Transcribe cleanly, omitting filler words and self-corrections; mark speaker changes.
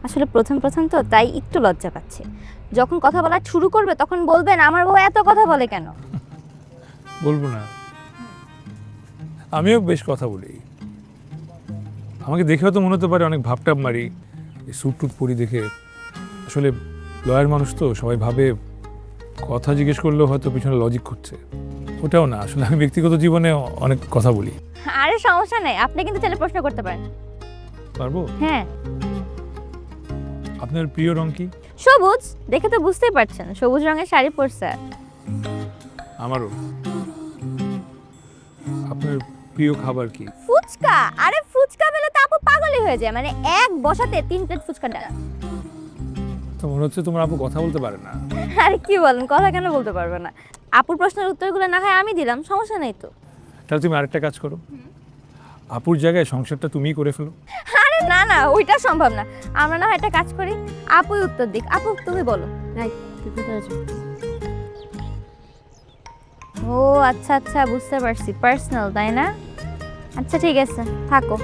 Speaker 1: আসলে প্রথম প্রথম তো তাই একটু লজ্জা পাচ্ছে। যখন কথা বলা শুরু করবে তখন বলবেন আমার বউ এত কথা বলে কেন।
Speaker 2: বলবো না, আমিও বেশ কথা বলি। আমাকে দেখেও তো মনে হতে পারে অনেক ভাবটাব মারি, এই স্যুট টুট পরি দেখে। আসলে লয়ার মানুষ তো, সবাই ভাবে কথা জিজ্ঞেস করলেও হয়তো পিছনে লজিক করছে। ওটাও না, আসলে আমি ব্যক্তিগত জীবনে অনেক কথা বলি।
Speaker 1: আরে সমস্যা নেই, আপনি কিন্তু ছেলে প্রশ্ন করতে পারেন।
Speaker 2: পারবো?
Speaker 1: হ্যাঁ।
Speaker 2: আপনার প্রিয় রং কি?
Speaker 1: সবুজ, দেখে তো বুঝতেই পারছেন সবুজ রঙের শাড়ি পরছে।
Speaker 2: আমারও। আপনার প্রিয় খাবার কি?
Speaker 1: ফুচকা। আরে ফুচকা পেলে তো আপু পাগলই হয়ে যায়, মানে এক বসাতে 3 প্লেট ফুচকা ডালা।
Speaker 2: তো মনে হচ্ছে তোমার আপু কথা বলতে পারে না।
Speaker 1: আরে কি বলেন, কথা কেন বলতে পারবে না? আপুর প্রশ্নের উত্তরগুলো না হয় আমি দিলাম, সমস্যা নেই তো।
Speaker 2: তাহলে তুমি আরেকটা কাজ করো, আপুর জায়গায় সংসারটা তুমিই করে ফেলো।
Speaker 1: আরে না না, ওইটা সম্ভব না। আমরা না হয় একটা কাজ করি, আপুই উত্তর দিক। আপু তুমি বলো। তুই কোথায় যাচ্ছিস? ও আচ্ছা আচ্ছা, বুঝতে পারছি, পার্সোনাল তাই না? আচ্ছা ঠিক আছে, থাকো।